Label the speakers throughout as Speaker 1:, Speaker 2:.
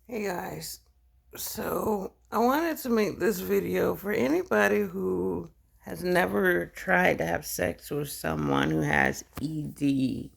Speaker 1: Hey guys, so I wanted to make this video for anybody who has never tried to have sex with someone who has ED.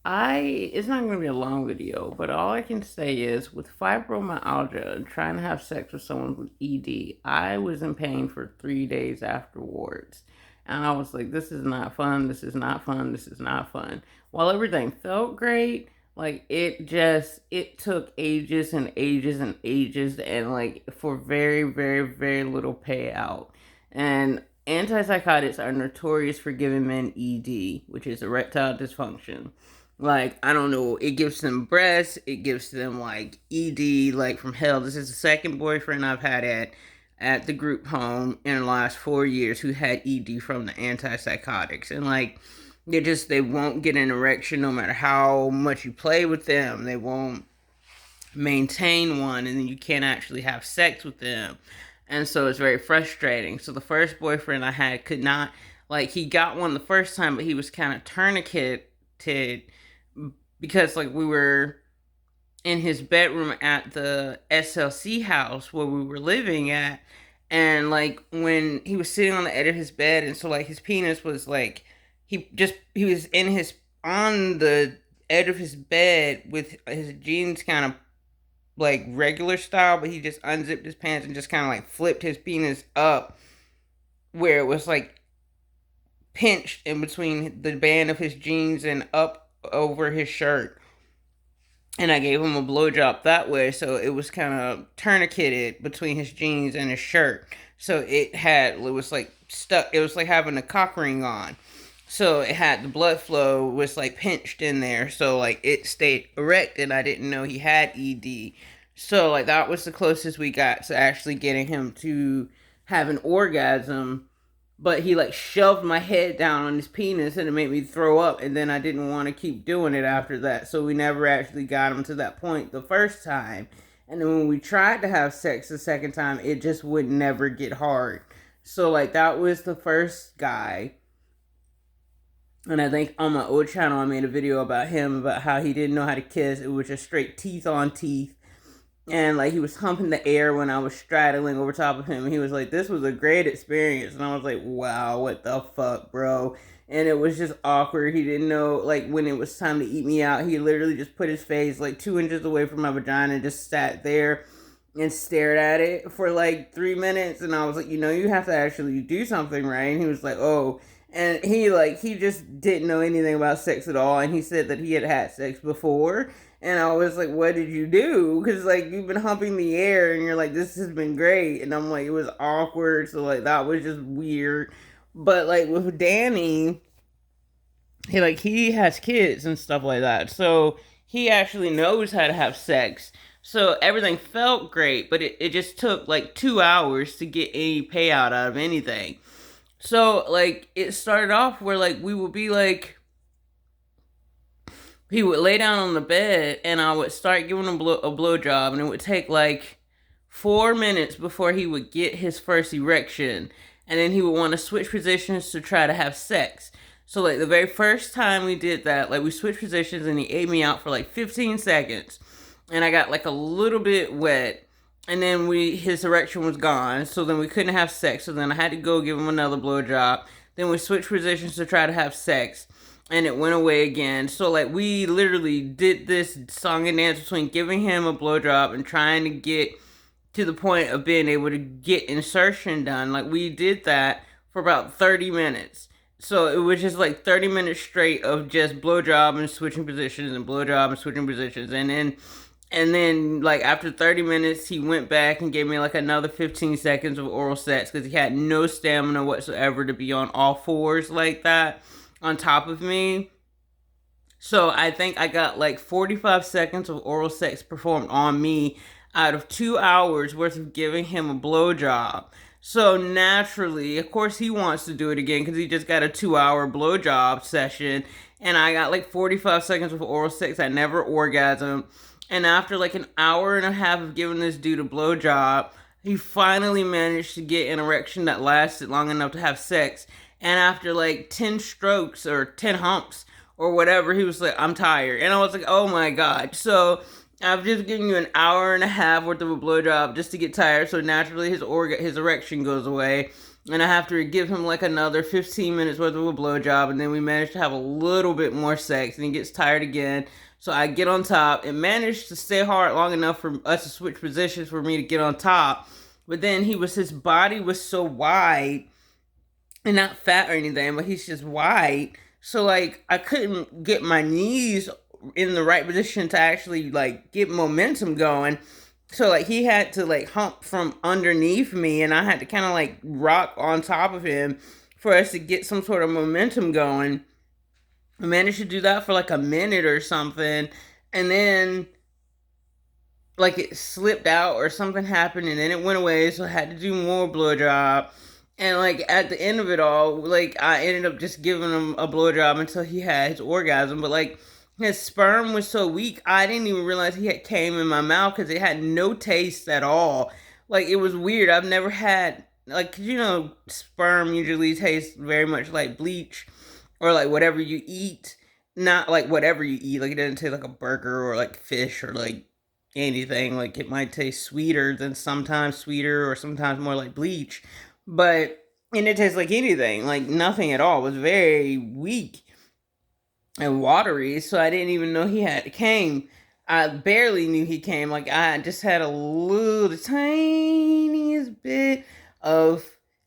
Speaker 1: It's not going to be a long video, but all I can say is with fibromyalgia and trying to have sex with someone with ED, I was in pain for 3 days afterwards. And I was like, this is not fun, this is not fun, this is not fun. While everything felt great, like it took ages and ages and ages and like for very, very, very little payout. And antipsychotics are notorious for giving men ED, which is erectile dysfunction. Like, I don't know, it gives them breasts, it gives them like ED, like from hell. This is the second boyfriend I've had at the group home in the last 4 years who had ED from the antipsychotics. And like they won't get an erection no matter how much you play with them. They won't maintain one, and then you can't actually have sex with them. And so it's very frustrating. So the first boyfriend I had could not, like, he got one the first time, but he was kind of tourniqueted because like we were in his bedroom at the SLC house where we were living at, and like when he was sitting on the edge of his bed, and so like his penis was like he was in his on the edge of his bed with his jeans kind of like regular style, but he just unzipped his pants and just kind of like flipped his penis up where it was like pinched in between the band of his jeans and up over his shirt. And I gave him a blowjob that way, so it was kind of tourniqueted between his jeans and his shirt. So it was like stuck. It was like having a cock ring on. So it had the blood flow was like pinched in there. So like it stayed erect, and I didn't know he had ED. So like that was the closest we got to actually getting him to have an orgasm, but he like shoved my head down on his penis and it made me throw up, and then I didn't want to keep doing it after that, so we never actually got him to that point the first time. And then when we tried to have sex the second time, it just would never get hard. So like that was the first guy. And I think on my old channel I made a video about him, about how he didn't know how to kiss. It was just straight teeth on teeth, and like he was humping the air when I was straddling over top of him. And he was like, "This was a great experience," and I was like, "Wow, what the fuck, bro?" And it was just awkward. He didn't know, like, when it was time to eat me out, he literally just put his face like 2 inches away from my vagina and just sat there and stared at it for like 3 minutes. And I was like, you have to actually do something, right? And he was like, "Oh." And he just didn't know anything about sex at all, and he said that he had had sex before. And I was like, "What did you do?" Because like you've been humping the air, and you're like, "This has been great." And I'm like, it was awkward, so like that was just weird. But like with Danny, he has kids and stuff like that, so he actually knows how to have sex. So everything felt great, but it just took like 2 hours to get any payout out of anything. So like it started off where like we would be like he would lay down on the bed, and I would start giving him a blowjob, and it would take like 4 minutes before he would get his first erection, and then he would want to switch positions to try to have sex. So like the very first time we did that, like we switched positions, and he ate me out for like 15 seconds, and I got like a little bit wet. And then his erection was gone, so then we couldn't have sex. So then I had to go give him another blowjob. Then we switched positions to try to have sex, and it went away again. So like we literally did this song and dance between giving him a blowjob and trying to get to the point of being able to get insertion done. Like we did that for about 30 minutes. So it was just like 30 minutes straight of just blowjob and switching positions and blowjob and switching positions. And then like after 30 minutes he went back and gave me like another 15 seconds of oral sex because he had no stamina whatsoever to be on all fours like that on top of me. So I think I got like 45 seconds of oral sex performed on me out of 2 hours worth of giving him a blowjob. So naturally, of course, he wants to do it again because he just got a 2 hour blowjob session. And I got like 45 seconds of oral sex. I never orgasmed. And after like an hour and a half of giving this dude a blowjob, he finally managed to get an erection that lasted long enough to have sex. And after like 10 strokes or 10 humps or whatever, he was like, "I'm tired." And I was like, "Oh my God." So I've just given you an hour and a half worth of a blowjob just to get tired, so naturally his erection goes away, and I have to give him like another 15 minutes worth of a blowjob, and then we manage to have a little bit more sex, and he gets tired again. So I get on top and managed to stay hard long enough for us to switch positions for me to get on top. But then his body was so wide and not fat or anything, but he's just wide. So like I couldn't get my knees in the right position to actually like get momentum going. So like he had to like hump from underneath me, and I had to kind of like rock on top of him for us to get some sort of momentum going. I managed to do that for like a minute or something, and then like it slipped out or something happened, and then it went away. So I had to do more blowjob. And like at the end of it all, like I ended up just giving him a blowjob until he had his orgasm. But like his sperm was so weak, I didn't even realize he had came in my mouth because it had no taste at all. Like it was weird. I've never had like sperm usually tastes very much like bleach or like whatever you eat. Not like whatever you eat. Like it doesn't taste like a burger or like fish or like anything. Like it might taste sweeter than sometimes sweeter or sometimes more like bleach. But and it tastes like anything, like nothing at all. It was very weak and watery, so I didn't even know he had came. I barely knew he came. Like I just had a little tiniest bit of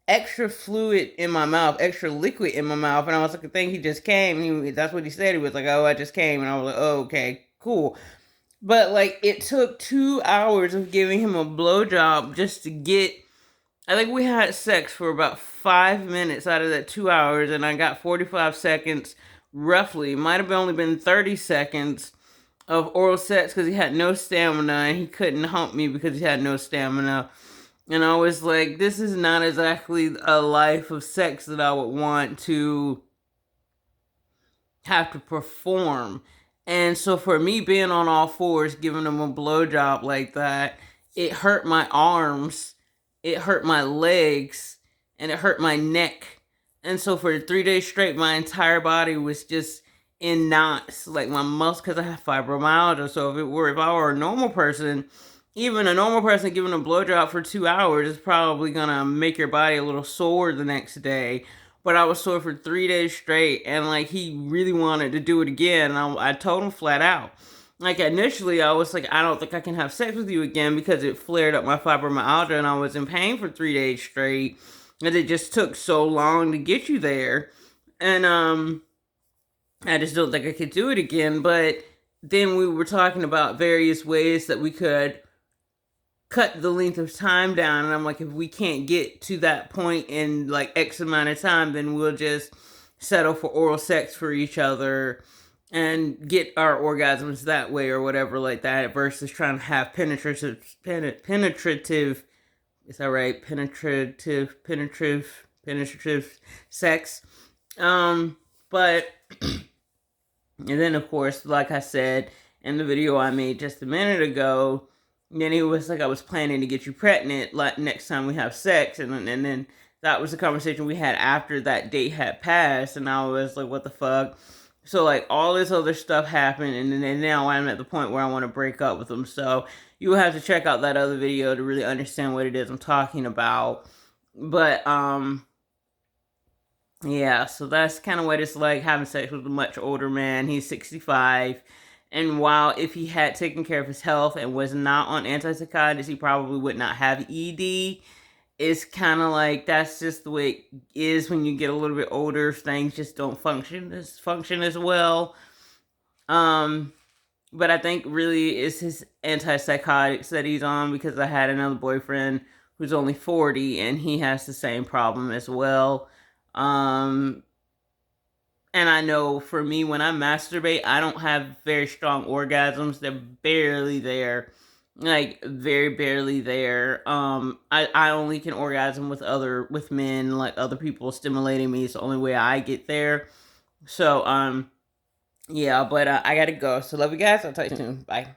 Speaker 1: extra fluid in my mouth, extra liquid in my mouth, and I was like, I think he just came. That's what he said. He was like, "Oh, I just came," and I was like, "Oh, okay, cool." But like it took 2 hours of giving him a blowjob just to get. I think we had sex for about 5 minutes out of that 2 hours, and I got 45 seconds roughly. Might have only been 30 seconds of oral sex because he had no stamina and he couldn't hump me because he had no stamina. And I was like, this is not exactly a life of sex that I would want to have to perform. And so for me being on all fours, giving him a blowjob like that, it hurt my arms, it hurt my legs, and it hurt my neck. And so for 3 days straight, my entire body was just in knots, like my muscles, because I have fibromyalgia. So if I were a normal person, even a normal person giving a blowjob for 2 hours is probably gonna make your body a little sore the next day. But I was sore for 3 days straight, and like he really wanted to do it again. And I told him flat out. Like initially, I was like, I don't think I can have sex with you again because it flared up my fibromyalgia, and I was in pain for 3 days straight, and it just took so long to get you there, and I just don't think I could do it again. But then we were talking about various ways that we could cut the length of time down, and I'm like, if we can't get to that point in like X amount of time, then we'll just settle for oral sex for each other and get our orgasms that way or whatever like that, versus trying to have penetrative is that right, penetrative sex. But and then of course, like I said in the video I made just a minute ago, then he was like, I was planning to get you pregnant like next time we have sex, and then that was the conversation we had after that date had passed, and I was like, what the fuck? So like all this other stuff happened, and then now I'm at the point where I want to break up with him. So you will have to check out that other video to really understand what it is I'm talking about. But yeah, so that's kind of what it's like having sex with a much older man. He's 65. And while if he had taken care of his health and was not on antipsychotics, he probably would not have ED. It's kind of like that's just the way it is when you get a little bit older. Things just don't function as well. But I think really it's his antipsychotics that he's on, because I had another boyfriend who's only 40 and he has the same problem as well. And I know for me, when I masturbate, I don't have very strong orgasms. They're barely there. Like, very barely there. I only can orgasm with men, like other people stimulating me. It's the only way I get there. So, yeah, but I gotta go. So, love you guys. I'll talk to you soon. Bye.